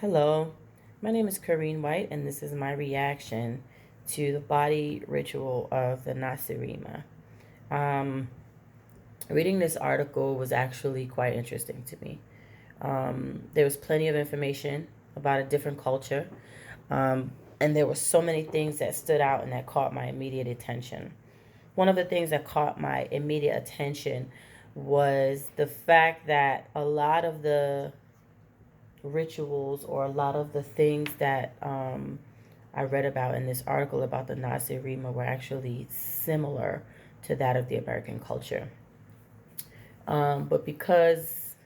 Hello, my name is Corrine White, and this is my reaction to the body ritual of the Nacirema. Um, Reading this article was actually quite interesting to me. There was plenty of information about a different culture, and there were so many things that stood out and that caught my immediate attention. One of the things that caught my immediate attention was the fact that a lot of the rituals or a lot of the things that I read about in this article about the Nacirema were actually similar to that of the American culture. But because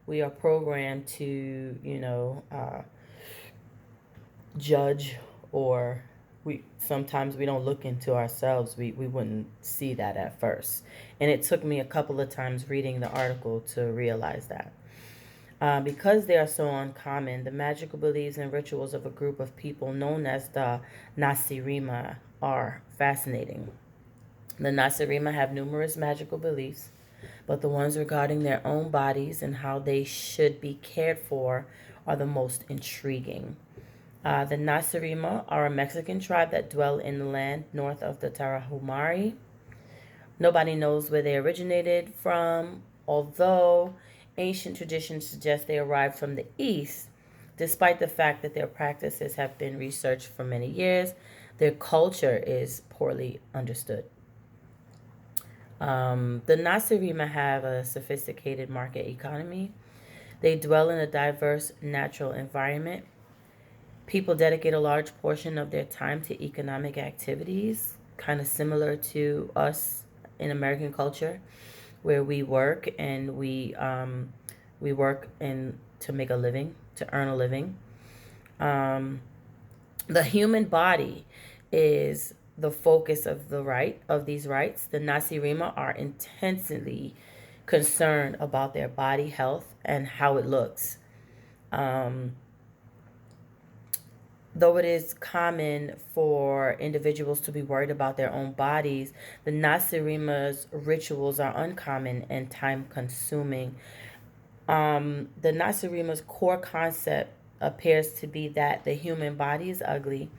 we are programmed to, judge, or sometimes we don't look into ourselves, we wouldn't see that at first. And it took me a couple of times reading the article to realize that. Because they are so uncommon, the magical beliefs and rituals of a group of people known as the Nacirema are fascinating. The Nacirema have numerous magical beliefs, but the ones regarding their own bodies and how they should be cared for are the most intriguing. The Nacirema are a Mexican tribe that dwell in the land north of the Tarahumari. Nobody knows where they originated from, although ancient traditions suggest they arrived from the east. Despite the fact that their practices have been researched for many years, their culture is poorly understood. The Nasirima have a sophisticated market economy. They dwell in a diverse natural environment. People dedicate a large portion of their time to economic activities, kind of similar to us in American culture, where we work and to make a living, to earn a living. Um, the human body is the focus of these rites. The Nasirima are intensely concerned about their body health and how it looks. Um, Though it is common for individuals to be worried about their own bodies, the Nasirima's rituals are uncommon and time consuming. The Nasirima's core concept appears to be that the human body is ugly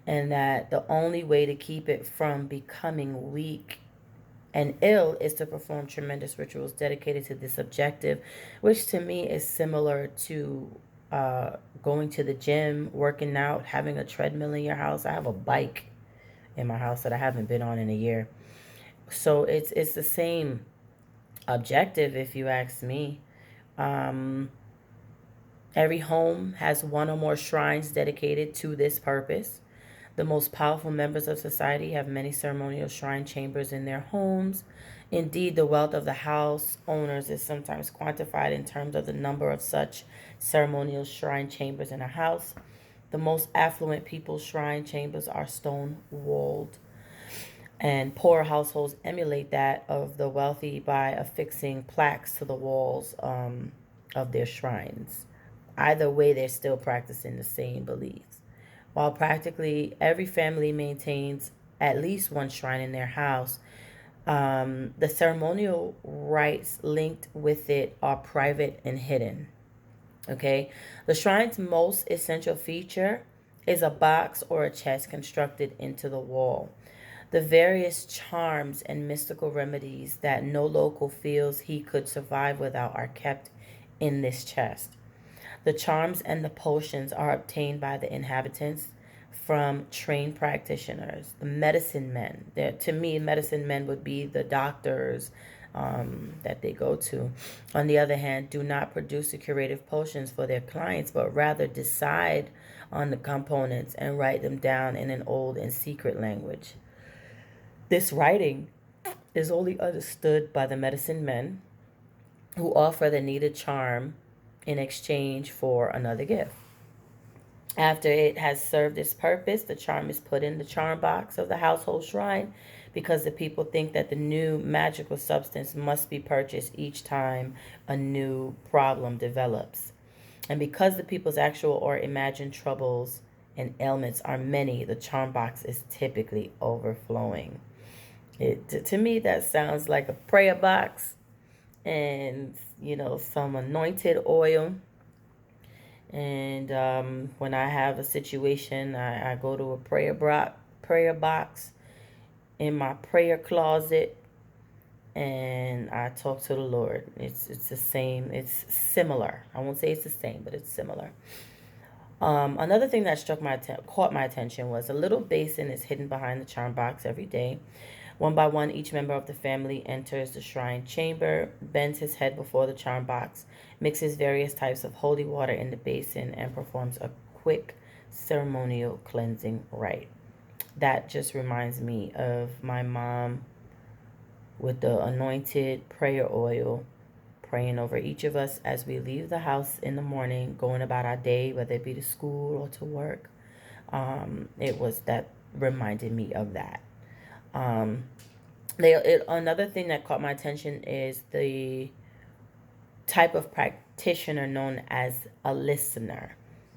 and that the only way to keep it from becoming weak and ill is to perform tremendous rituals dedicated to this objective, which to me is similar to going to the gym, working out, having a treadmill in your house. I have a bike in my house that I haven't been on in a year. So it's the same objective, if you ask me. Um, every home has one or more shrines dedicated to this purpose. The most powerful members of society have many ceremonial shrine chambers in their homes. Indeed, the wealth of the house owners is sometimes quantified in terms of the number of such ceremonial shrine chambers in a house. The most affluent people's shrine chambers are stone walled, and poor households emulate that of the wealthy by affixing plaques to the walls of their shrines. Either way, they're still practicing the same beliefs. While practically every family maintains at least one shrine in their house, the ceremonial rites linked with it are private and hidden. Okay, the shrine's most essential feature is a box or a chest constructed into the wall. The various charms and mystical remedies that no local feels he could survive without are kept in this chest. The charms and the potions are obtained by the inhabitants from trained practitioners, the medicine men. To me, medicine men would be the doctors that they go to. On the other hand, do not produce the curative potions for their clients, but rather decide on the components and write them down in an old and secret language. This writing is only understood by the medicine men, who offer the needed charm in exchange for another gift. After it has served its purpose, the charm is put in the charm box of the household shrine because the people think that the new magical substance must be purchased each time a new problem develops. And because the people's actual or imagined troubles and ailments are many, the charm box is typically overflowing. To me, that sounds like a prayer box and, some anointed oil And when I have a situation, I go to a prayer box in my prayer closet, and I talk to the Lord. It's the same. It's similar. I won't say it's the same, but it's similar. Another thing that caught my attention was a little basin is hidden behind the charm box every day. One by one, each member of the family enters the shrine chamber, bends his head before the charm box, mixes various types of holy water in the basin, and performs a quick ceremonial cleansing rite. That just reminds me of my mom with the anointed prayer oil, praying over each of us as we leave the house in the morning, going about our day, whether it be to school or to work. It was that reminded me of that. Um, Another thing that caught my attention is the type of practitioner known as a listener.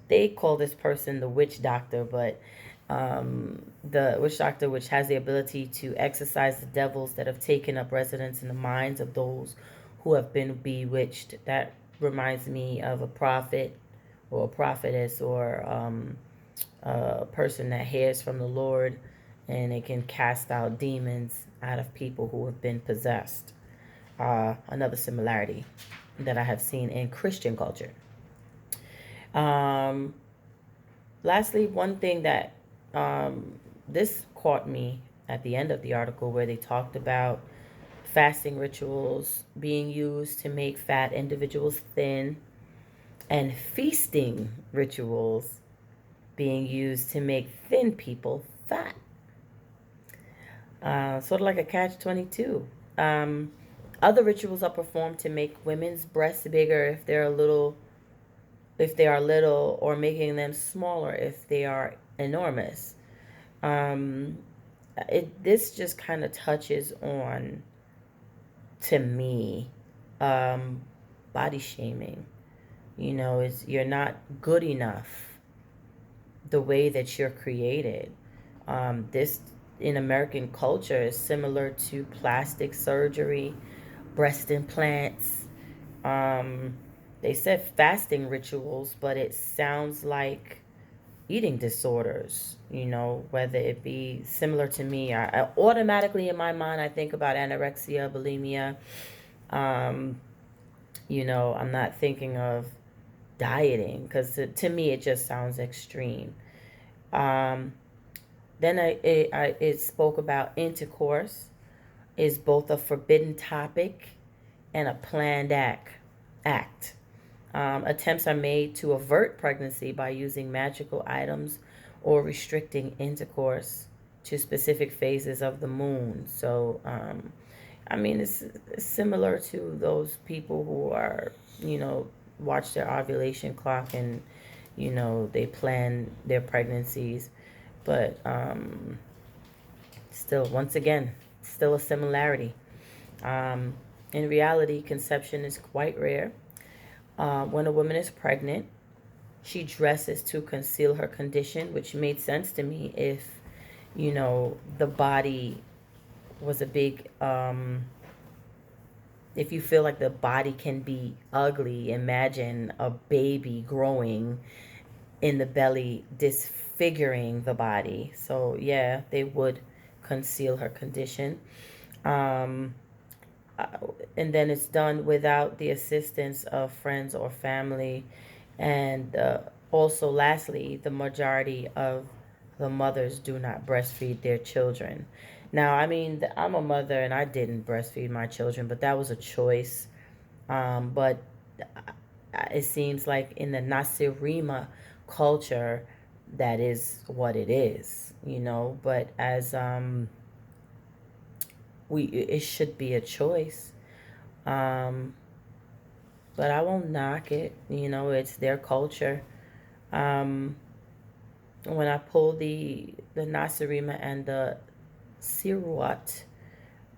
They call this person the witch doctor, but the witch doctor, which has the ability to exorcise the devils that have taken up residence in the minds of those who have been bewitched. That reminds me of a prophet or a prophetess or a person that hears from the Lord, and it can cast out demons out of people who have been possessed. Another similarity that I have seen in Christian culture. Um, Lastly, one thing that this caught me at the end of the article where they talked about fasting rituals being used to make fat individuals thin and feasting rituals being used to make thin people fat. Sort of like a catch-22. Um, Other rituals are performed to make women's breasts bigger if they are little, or making them smaller if they are enormous. Um, this just kind of touches on, to me, um, body shaming. It's you're not good enough the way that you're created. This in American culture is similar to plastic surgery, breast implants. Um, they said fasting rituals, but it sounds like eating disorders, whether it be similar to me. I automatically in my mind, I think about anorexia, bulimia. Um, I'm not thinking of dieting because to me it just sounds extreme. Um, then it spoke about intercourse is both a forbidden topic and a planned act. Attempts are made to avert pregnancy by using magical items or restricting intercourse to specific phases of the moon. So, I mean, it's similar to those people who are, watch their ovulation clock and, they plan their pregnancies. But still, once again, still a similarity. Um, in reality, conception is quite rare. When a woman is pregnant, she dresses to conceal her condition, which made sense to me if, the body was a big, if you feel like the body can be ugly, imagine a baby growing in the belly, disfiguring the body. So, yeah, they would conceal her condition. Um, uh, and then it's done without the assistance of friends or family. And also, lastly, the majority of the mothers do not breastfeed their children. Now, I mean, I'm a mother and I didn't breastfeed my children, but that was a choice. But it seems like in the Nacirema culture, that is what it is, But as it should be a choice. Um, but I won't knock it. It's their culture. Um, when I pull the Nacirema and the Siruat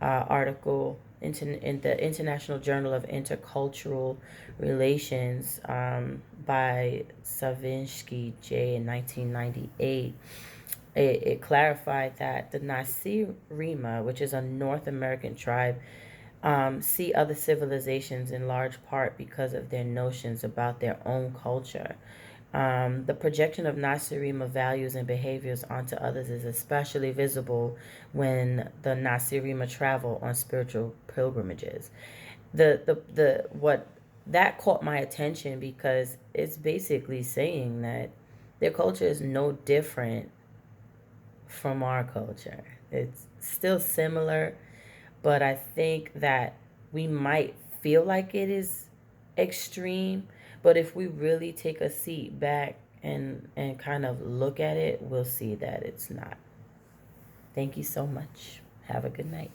article in the International Journal of Intercultural Relations by Savinsky J in 1998, it clarified that the Nacirema, which is a North American tribe, see other civilizations in large part because of their notions about their own culture. The projection of Nacirema values and behaviors onto others is especially visible when the Nacirema travel on spiritual pilgrimages. The what that caught my attention because it's basically saying that their culture is no different from our culture. It's still similar, but I think that we might feel like it is extreme, but if we really take a seat back and kind of look at it, we'll see that it's not. Thank you so much. Have a good night.